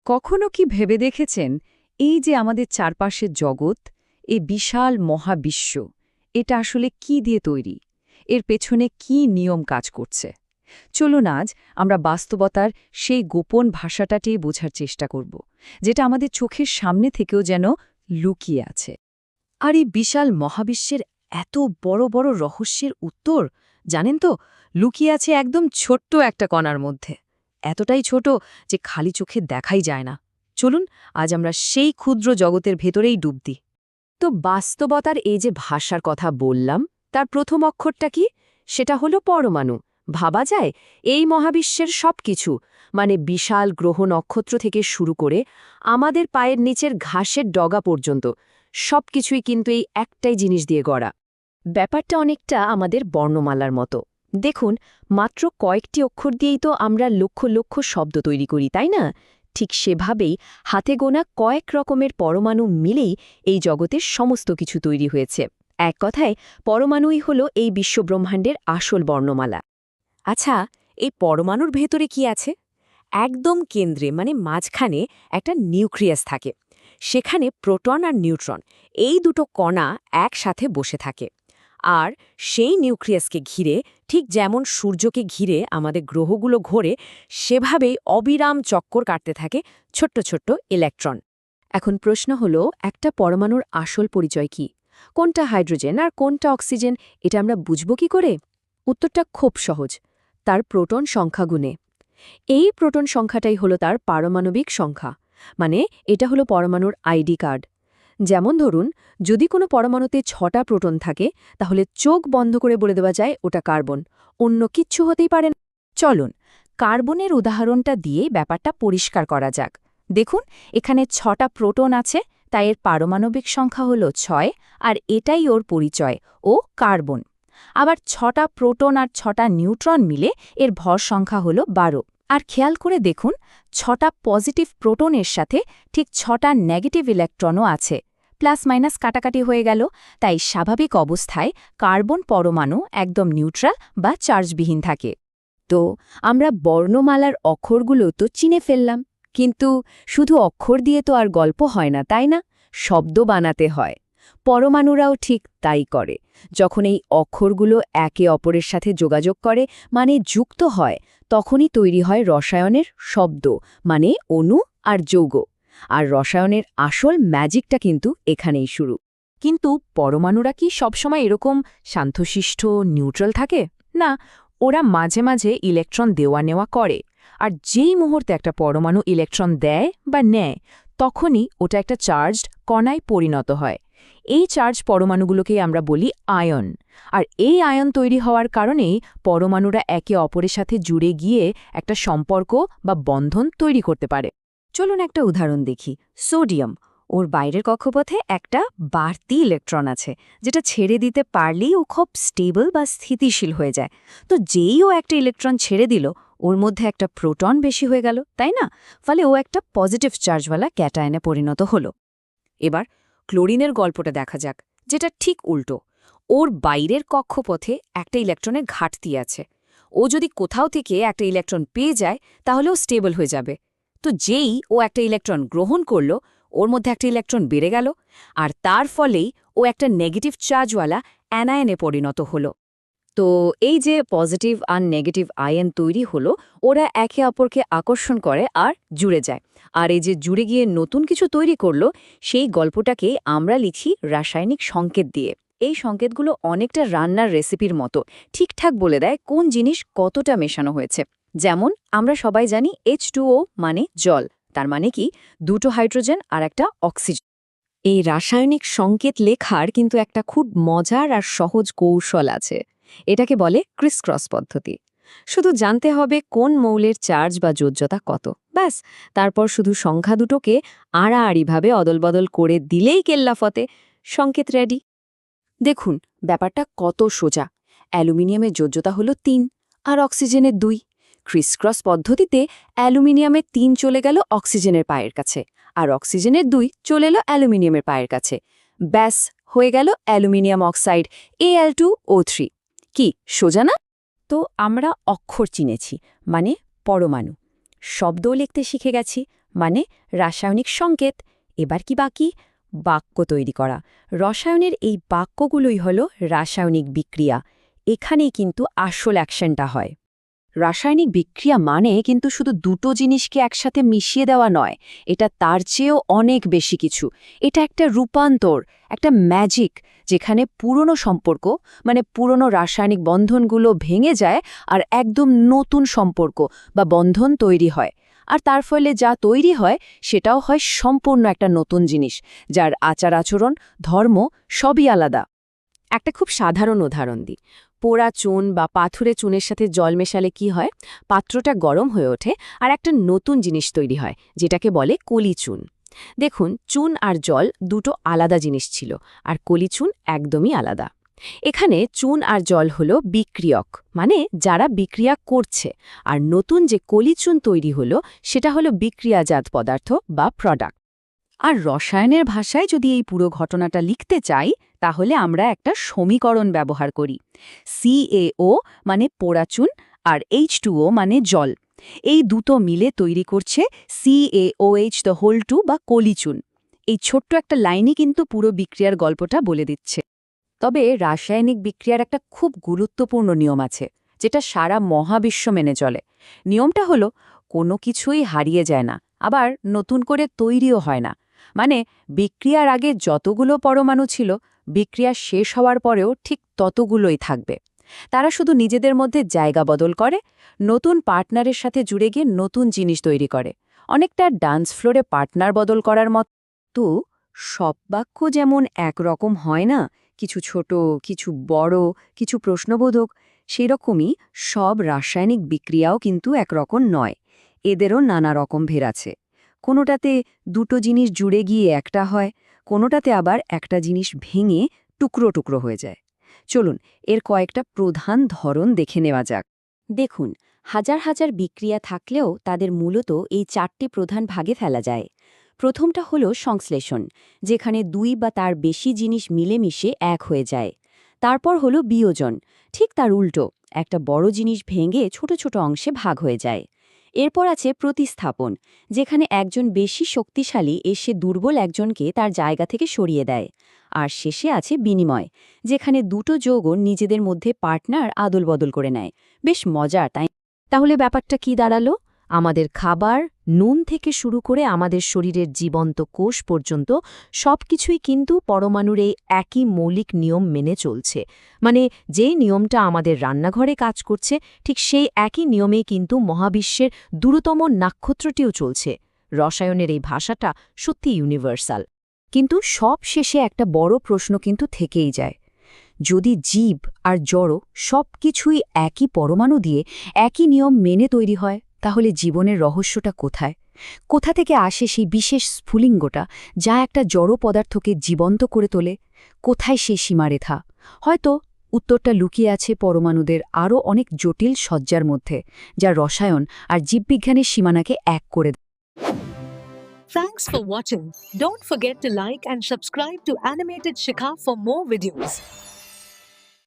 কখনো কি ভেবে দেখেছেন এই যে আমাদের চারপাশের জগৎ, এই বিশাল মহাবিশ্ব, এটা আসলে কি দিয়ে তৈরি? এর পেছনে কি নিয়ম কাজ করছে? চলুন আজ আমরা বাস্তবতার সেই গোপন ভাষাটাতেই বোঝার চেষ্টা করব, যেটা আমাদের চোখের সামনে থেকেও যেন লুকিয়ে আছে। আর এই বিশাল মহাবিশ্বের এত বড় বড় রহস্যের উত্তর জানেন তো লুকিয়ে আছে একদম ছোট্ট একটা কণার মধ্যে। এতটাই ছোট যে খালি চোখে দেখাই যায় না। চলুন আজ আমরা সেই ক্ষুদ্র জগতের ভেতরেই ডুব দিই। তো বাস্তবতার এই যে ভাষার কথা বললাম, তার প্রথম অক্ষরটা কি? সেটা হলো পরমাণু। ভাবা যায় এই মহাবিশ্বের সবকিছু, মানে বিশাল গ্রহ নক্ষত্র থেকে শুরু করে আমাদের পায়ের নিচের ঘাসের ডগা পর্যন্ত সবকিছুই কিন্তু এই একটাই জিনিস দিয়ে গড়া। ব্যাপারটা অনেকটা আমাদের বর্ণমালার মতো। দেখুন, মাত্র কয়েকটি অক্ষর দিয়েই তো আমরা লক্ষ লক্ষ শব্দ তৈরি করি, তাই না? ঠিক সেভাবেই হাতে গোনা কয়েক রকমের পরমাণু মিলেই এই জগতের সমস্ত কিছু তৈরি হয়েছে। এক কথায় পরমাণুই হল এই বিশ্বব্রহ্মাণ্ডের আসল বর্ণমালা। আচ্ছা, এই পরমাণুর ভেতরে কি আছে? একদম কেন্দ্রে, মানে মাঝখানে একটা নিউক্লিয়াস থাকে। সেখানে প্রোটন আর নিউট্রন, এই দুটো কণা একসাথে বসে থাকে। আর সেই নিউক্লিয়াসকে ঘিরে, ঠিক যেমন সূর্যকে ঘিরে আমাদের গ্রহগুলো ঘোরে, সেভাবেই অবিরাম চক্কর কাটতে থাকে ছোট্ট ছোট্ট ইলেকট্রন। এখন প্রশ্ন হলো, একটা পরমাণুর আসল পরিচয় কি? কোনটা হাইড্রোজেন আর কোনটা অক্সিজেন, এটা আমরা বুঝব কি করে? উত্তরটা খুব সহজ, তার প্রোটন সংখ্যা গুণে। এই প্রোটন সংখ্যাটাই হলো তার পারমাণবিক সংখ্যা, মানে এটা হলো পরমাণুর আইডি কার্ড। যেমন ধরুন, যদি কোনো পরমাণুতে 6টা প্রোটন থাকে, তাহলে চোখ বন্ধ করে বলে দেওয়া যায় ওটা কার্বন, অন্য কিচ্ছু হতেই পারে না। চলুন কার্বনের উদাহরণটা দিয়ে ব্যাপারটা পরিষ্কার করা যাক। দেখুন, এখানে 6টা প্রোটন আছে, তাই এর পারমাণবিক সংখ্যা হল 6, আর এটাই ওর পরিচয়, ও কার্বন। আবার 6টা প্রোটন আর 6টা নিউট্রন মিলে এর ভর সংখ্যা হল 12। আর খেয়াল করে দেখুন, 6টা পজিটিভ প্রোটনের সাথে ঠিক 6টা নেগেটিভ ইলেকট্রনও আছে। প্লাস মাইনাস কাটাকাটি হয়ে গেল, তাই স্বাভাবিক অবস্থায় কার্বন পরমাণু একদম নিউট্রাল বা চার্জবিহীন থাকে। তো আমরা বর্ণমালার অক্ষরগুলো তো চিনে ফেললাম, কিন্তু শুধু অক্ষর দিয়ে তো আর গল্প হয় না, তাই না? শব্দ বানাতে হয়। পরমাণুরাও ঠিক তাই করে। যখন এই অক্ষরগুলো একে অপরের সাথে যোগাযোগ করে, মানে যুক্ত হয়, তখনই তৈরি হয় রসায়নের শব্দ, মানে অণু আর যৌগ। আর রসায়নের আসল ম্যাজিকটা কিন্তু এখানেই শুরু। কিন্তু পরমাণুরা কি সবসময় এরকম শান্তশিষ্ট নিউট্রাল থাকে? না, ওরা মাঝে মাঝে ইলেকট্রন দেওয়া নেওয়া করে। আর যেই মুহূর্তে একটা পরমাণু ইলেকট্রন দেয় বা নেয়, তখনই ওটা একটা চার্জড কণায় পরিণত হয়। এই চার্জ পরমাণুগুলোকেই আমরা বলি আয়ন। আর এই আয়ন তৈরি হওয়ার কারণেই পরমাণুরা একে অপরের সাথে জুড়ে গিয়ে একটা সম্পর্ক বা বন্ধন তৈরি করতে পারে। চলুন একটা উদাহরণ দেখি। সোডিয়াম, ওর বাইরের কক্ষপথে একটা বাড়তি ইলেকট্রন আছে, যেটা ছেড়ে দিতে পারলেই ও খুব স্টেবল বা স্থিতিশীল হয়ে যায়। তো যেই ও একটা ইলেকট্রন ছেড়ে দিল, ওর মধ্যে একটা প্রোটন বেশি হয়ে গেল, তাই না? ফলে ও একটা পজিটিভ চার্জওয়ালা ক্যাটায়নে পরিণত হলো। এবার ক্লোরিনের গল্পটা দেখা যাক, যেটা ঠিক উল্টো। ওর বাইরের কক্ষপথে একটা ইলেকট্রনের ঘাটতি আছে। ও যদি কোথাও থেকে একটা ইলেকট্রন পেয়ে যায়, তাহলে ও স্টেবল হয়ে যাবে। তো যেই ও একটা ইলেকট্রন গ্রহণ করল, ওর মধ্যে একটা ইলেকট্রন বেড়ে গেল, আর তার ফলেই ও একটা নেগেটিভ চার্জওয়ালা অ্যানায়নে পরিণত হলো। তো এই যে পজিটিভ আর নেগেটিভ আয়ন তৈরি হলো, ওরা একে অপরকে আকর্ষণ করে আর জুড়ে যায়। আর এই যে জুড়ে গিয়ে নতুন কিছু তৈরি করলো, সেই গল্পটাকে আমরা লিখি রাসায়নিক সংকেত দিয়ে। এই সংকেতগুলো অনেকটা রান্নার রেসিপির মতো, ঠিকঠাক বলে দেয় কোন জিনিস কতটা মেশানো হয়েছে। যেমন আমরা সবাই জানি H2O মানে জল, তার মানে কি দুটো হাইড্রোজেন আর একটা অক্সিজেন। এই রাসায়নিক সংকেত লেখার কিন্তু একটা খুব মজার আর সহজ কৌশল আছে। এটাকে বলে ক্রিস ক্রস পদ্ধতি। শুধু জানতে হবে কোন মৌলের চার্জ বা যোজ্যতা কত, ব্যাস। তারপর শুধু সংখ্যা দুটোকে আড়াআড়িভাবে অদলবদল করে দিলেই কেল্লাফতে, সংকেত রেডি। দেখুন ব্যাপারটা কত সোজা। অ্যালুমিনিয়ামের যোজ্যতা হলো 3 আর অক্সিজেনের 2। ক্রিস ক্রস পদ্ধতিতে অ্যালুমিনিয়ামের 3 চলে গেল অক্সিজেনের পায়ের কাছে, আর অক্সিজেনের 2 চলে এলো অ্যালুমিনিয়ামের পায়ের কাছে। ব্যাস, হয়ে গেল অ্যালুমিনিয়াম অক্সাইড Al2O3। কি সোজা না? তো আমরা অক্ষর চিনেছি, মানে পরমাণু। শব্দও লিখতে শিখে গেছি, মানে রাসায়নিক সংকেত। এবার কি বাকি? বাক্য তৈরি করা। রসায়নের এই বাক্যগুলোই হল রাসায়নিক বিক্রিয়া। এখানেই কিন্তু আসল অ্যাকশনটা হয়। রাসায়নিক বিক্রিয়া মানে কিন্তু শুধু দুটো জিনিসকে একসাথে মিশিয়ে দেওয়া নয়, এটা তার চেয়েও অনেক বেশি কিছু। এটা একটা রূপান্তর, একটা ম্যাজিক, যেখানে পুরনো সম্পর্ক মানে পুরনো রাসায়নিক বন্ধনগুলো ভেঙে যায় আর একদম নতুন সম্পর্ক বা বন্ধন তৈরি হয়। আর তার ফলে যা তৈরি হয় সেটাও হয় সম্পূর্ণ একটা নতুন জিনিস, যার আচার-আচরণ, ধর্ম সবই আলাদা। একটা খুব সাধারণ উদাহরণ দিই। পোড়া চুন বা পাথুরে চুনের সাথে জল মেশালে কি হয়? পাত্রটা গরম হয়ে ওঠে আর একটা নতুন জিনিস তৈরি হয়, যেটাকে বলে কলি চুন। দেখুন, চুন আর জল দুটো আলাদা জিনিস ছিল, আর কলি চুন একদমই আলাদা। এখানে চুন আর জল হলো বিক্রিয়ক, মানে যারা বিক্রিয়া করছে, আর নতুন যে কলি চুন তৈরি হলো সেটা হলো বিক্রিয়াজাত পদার্থ বা প্রোডাক্ট। আর রসায়নের ভাষায় যদি এই পুরো ঘটনাটা লিখতে চাই, তাহলে আমরা একটা সমীকরণ ব্যবহার করি। CaO মানে পোড়া চুন, আর H2O মানে জল। এই দুটো মিলে তৈরি করছে CaOH2 বা কলি চুন। এই ছোট্ট একটা লাইনই কিন্তু পুরো বিক্রিয়ার গল্পটা বলে দিচ্ছে। তবে রাসায়নিক বিক্রিয়ার একটা খুব গুরুত্বপূর্ণ নিয়ম আছে, যেটা সারা মহাবিশ্ব মেনে চলে। নিয়মটা হলো, কোনো কিছুই হারিয়ে যায় না, আবার নতুন করে তৈরিও হয় না। মানে বিক্রিয়ার আগে যতগুলো পরমাণু ছিল, বিক্রিয়া শেষ হওয়ার পরেও ঠিক ততগুলোই থাকবে। তারা শুধু নিজেদের মধ্যে জায়গা বদল করে, নতুন পার্টনারের সাথে জুড়ে গিয়ে নতুন জিনিস তৈরি করে। অনেকটা ডান্স ফ্লোরে পার্টনার বদল করার মতো। সব বাক্য যেমন একরকম হয় না, কিছু ছোট, কিছু বড়, কিছু প্রশ্নবোধক, সেরকমই সব রাসায়নিক বিক্রিয়াও কিন্তু একরকম নয়। এদেরও নানা রকম ভের আছে। কোনোটাতে দুটো জিনিস জুড়ে গিয়ে একটা হয়, কোনোটাতে আবার একটা জিনিস ভেঙে টুকরো টুকরো হয়ে যায়। চলুন এর কয়েকটা প্রধান ধরন দেখে নেওয়া যাক। দেখুন, হাজার হাজার বিক্রিয়া থাকলেও তাদের মূলত এই 4টি প্রধান ভাগে ফেলা যায়। প্রথমটা হলো সংশ্লেষণ, যেখানে দুই বা তার বেশি জিনিস মিলেমিশে এক হয়ে যায়। তারপর হলো বিয়োজন, ঠিক তার উল্টো, একটা বড় জিনিস ভেঙে ছোট ছোট অংশে ভাগ হয়ে যায়। এরপর আছে প্রতিস্থাপন, যেখানে একজন বেশি শক্তিশালী এসে দুর্বল একজনকে তার জায়গা থেকে সরিয়ে দেয়। আর শেষে আছে বিনিময়, যেখানে দুটো যৌগ নিজেদের মধ্যে পার্টনার আদল বদল করে নেয়। বেশ মজার, তাই? তাহলে ব্যাপারটা কি দাঁড়ালো? আমাদের খাবার, নুন থেকে শুরু করে আমাদের শরীরের জীবন্ত কোষ পর্যন্ত সবকিছুই কিন্তু পরমাণুর এই একই মৌলিক নিয়ম মেনে চলছে। মানে যেই নিয়মটা আমাদের রান্নাঘরে কাজ করছে, ঠিক সেই একই নিয়মেই কিন্তু মহাবিশ্বের দূরতম নক্ষত্রটিও চলছে। রসায়নের এই ভাষাটা সত্যি ইউনিভার্সাল। কিন্তু সব শেষে একটা বড় প্রশ্ন কিন্তু থেকেই যায়। যদি জীব আর জড় সবকিছুই একই পরমাণু দিয়ে একই নিয়ম মেনে তৈরি হয়, তাহলে জীবনের রহস্যটা কোথায়? কোথা থেকে আসে সেই বিশেষ স্ফুলিঙ্গটা, যা একটা জড় পদার্থকে জীবন্ত করে তোলে? কোথায় সেই সীমারেখা? হয়তো উত্তরটা লুকিয়ে আছে পরমাণুদের আরও অনেক জটিল সজ্জার মধ্যে, যা রসায়ন আর জীববিজ্ঞানের সীমানাকে এক করে দেয়। Thanks for watching. Don't forget to like and subscribe to Animated Shikha for more videos.